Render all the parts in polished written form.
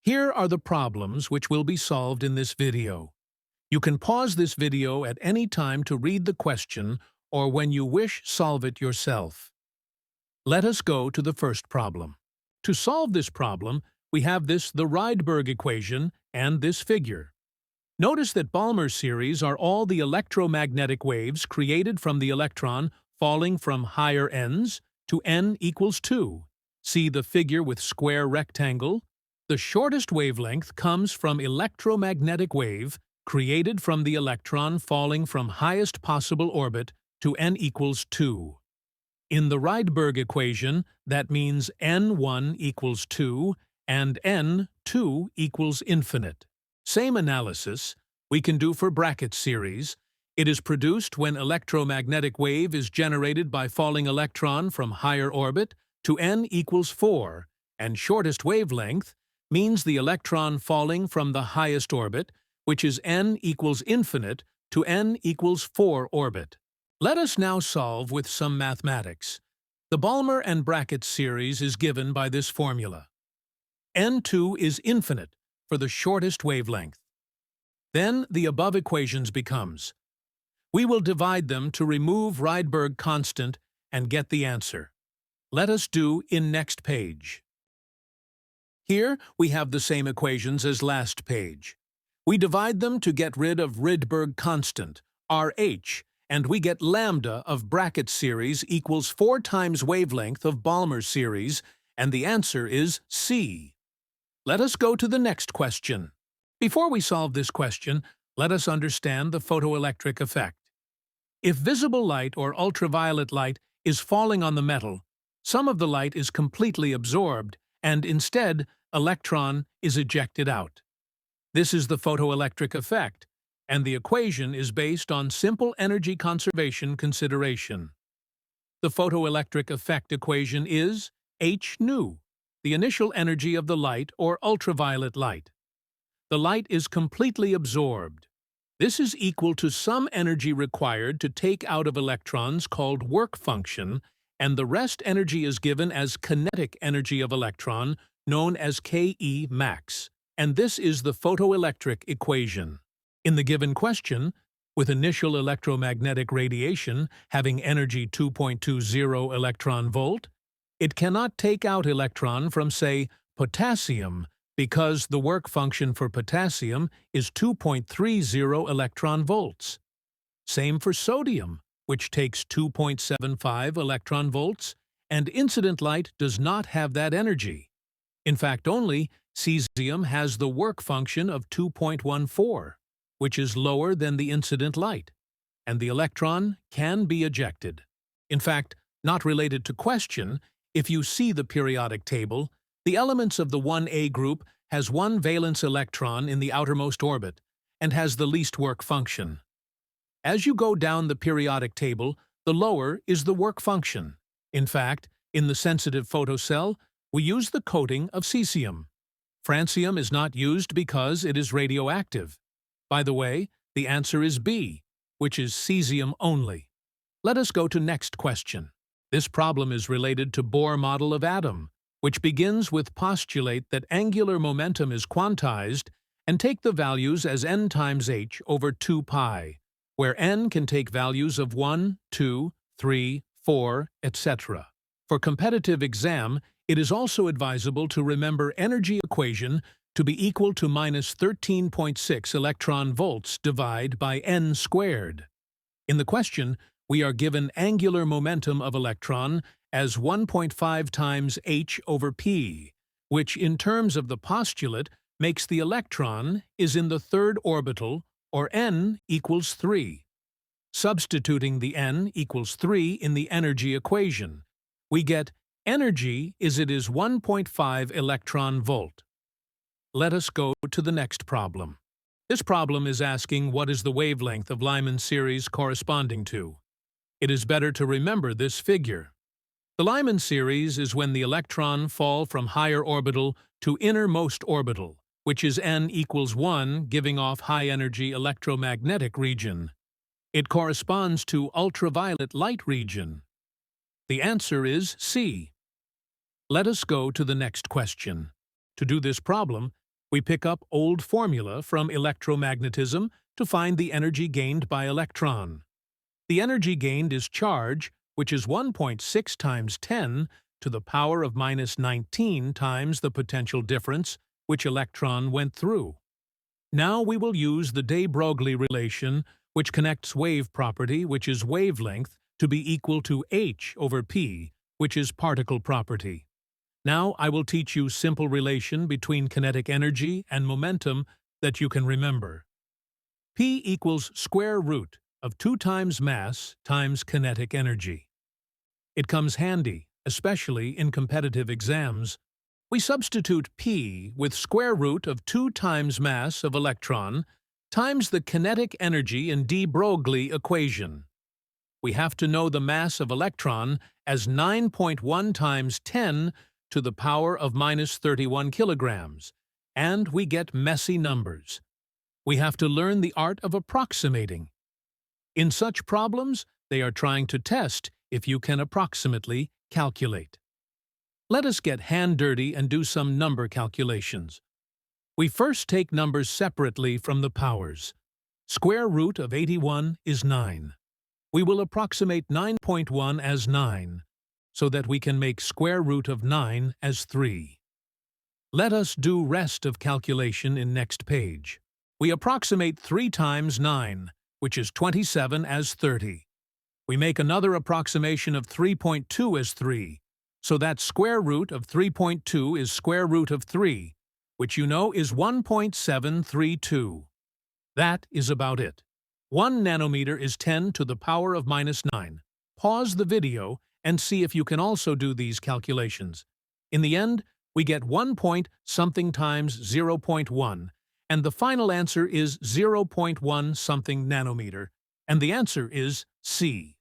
Here are the problems which will be solved in this video. You can pause this video at any time to read the question or when you wish solve it yourself. Let us go to the first problem. To solve this problem, we have the Rydberg equation and this figure. Notice that Balmer series are all the electromagnetic waves created from the electron falling from higher ends to n equals 2. See the figure with square rectangle? The shortest wavelength comes from electromagnetic wave created from the electron falling from highest possible orbit to n equals 2. In the Rydberg equation, that means n1 equals 2 and n2 equals infinite. Same analysis we can do for Brackett series. It is produced when electromagnetic wave is generated by falling electron from higher orbit to n equals 4, and shortest wavelength means the electron falling from the highest orbit, which is n equals infinite, to n equals 4 orbit. Let us now solve with some mathematics. The Balmer and Brackett series is given by this formula. n2 is infinite for the shortest wavelength. Then the above equations becomes. We will divide them to remove Rydberg constant and get the answer. Let us do in next page. Here we have the same equations as last page. We divide them to get rid of Rydberg constant, RH, and we get lambda of Brackett series equals 4 times wavelength of Balmer series, and the answer is C. Let us go to the next question. Before we solve this question, let us understand the photoelectric effect. If visible light or ultraviolet light is falling on the metal, some of the light is completely absorbed, and instead, electron is ejected out. This is the photoelectric effect, and the equation is based on simple energy conservation consideration. The photoelectric effect equation is h nu, the initial energy of the light or ultraviolet light. The light is completely absorbed. This is equal to some energy required to take out of electrons called work function, and the rest energy is given as kinetic energy of electron, known as Ke max, and this is the photoelectric equation. In the given question, with initial electromagnetic radiation having energy 2.20 electron volt, it cannot take out electron from, say, potassium because the work function for potassium is 2.30 electron volts. Same for sodium, which takes 2.75 electron volts, and incident light does not have that energy. In fact, only Caesium has the work function of 2.14, which is lower than the incident light, and the electron can be ejected. In fact, not related to question, if you see the periodic table, the elements of the 1a group has one valence electron in the outermost orbit and has the least work function. As you go down the periodic table, the lower is the work function. In fact, in the sensitive photocell, we use the coating of caesium. Francium is not used because it is radioactive. By the way, the answer is B, which is caesium only. Let us go to next question. This problem is related to Bohr model of atom, which begins with postulate that angular momentum is quantized and take the values as n times h over 2 pi, where n can take values of 1, 2, 3, 4, etc. For competitive exam, it is also advisable to remember energy equation to be equal to minus 13.6 electron volts divide by n squared. In the question, we are given angular momentum of electron as 1.5 times h over p, which in terms of the postulate makes the electron is in the third orbital, or n equals 3. Substituting the n equals 3 in the energy equation, we get energy is 1.5 electron volt. Let us go to the next problem. This problem is asking what is the wavelength of Lyman series corresponding to. It is better to remember this figure. The Lyman series is when the electron fall from higher orbital to innermost orbital, which is n equals 1, giving off high-energy electromagnetic region. It corresponds to ultraviolet light region. The answer is C. Let us go to the next question. To do this problem, We pick up old formula from electromagnetism to find the energy gained by electron. The energy gained is charge, which is 1.6 times 10 to the power of minus 19 times the potential difference which electron went through. Now we will use the de-Broglie relation, which connects wave property, which is wavelength, to be equal to h over p, which is particle property. Now I will teach you simple relation between kinetic energy and momentum that you can remember. P equals square root of 2 times mass times kinetic energy. It comes handy, especially in competitive exams. We substitute P with square root of 2 times mass of electron times the kinetic energy in de-Broglie equation. We have to know the mass of electron as 9.1 times 10 to the power of minus 31 kilograms, and we get messy numbers. We have to learn the art of approximating. In such problems, they are trying to test if you can approximately calculate. Let us get hand-dirty and do some number calculations. We first take numbers separately from the powers. Square root of 81 is 9. We will approximate 9.1 as 9, so that we can make square root of 9 as 3. Let us do rest of calculation in next page. We approximate 3 times 9, which is 27 as 30. We make another approximation of 3.2 as 3, so that square root of 3.2 is square root of 3, which you know is 1.732. That is about it. 1 nanometer is 10 to the power of minus 9. Pause the video and see if you can also do these calculations. In the end, we get 1 point something times 0.1, and the final answer is 0.1 something nanometer, and the answer is C.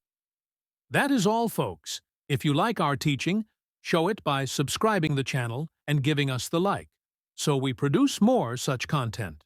That is all, folks. If you like our teaching, show it by subscribing the channel and giving us the like, so we produce more such content.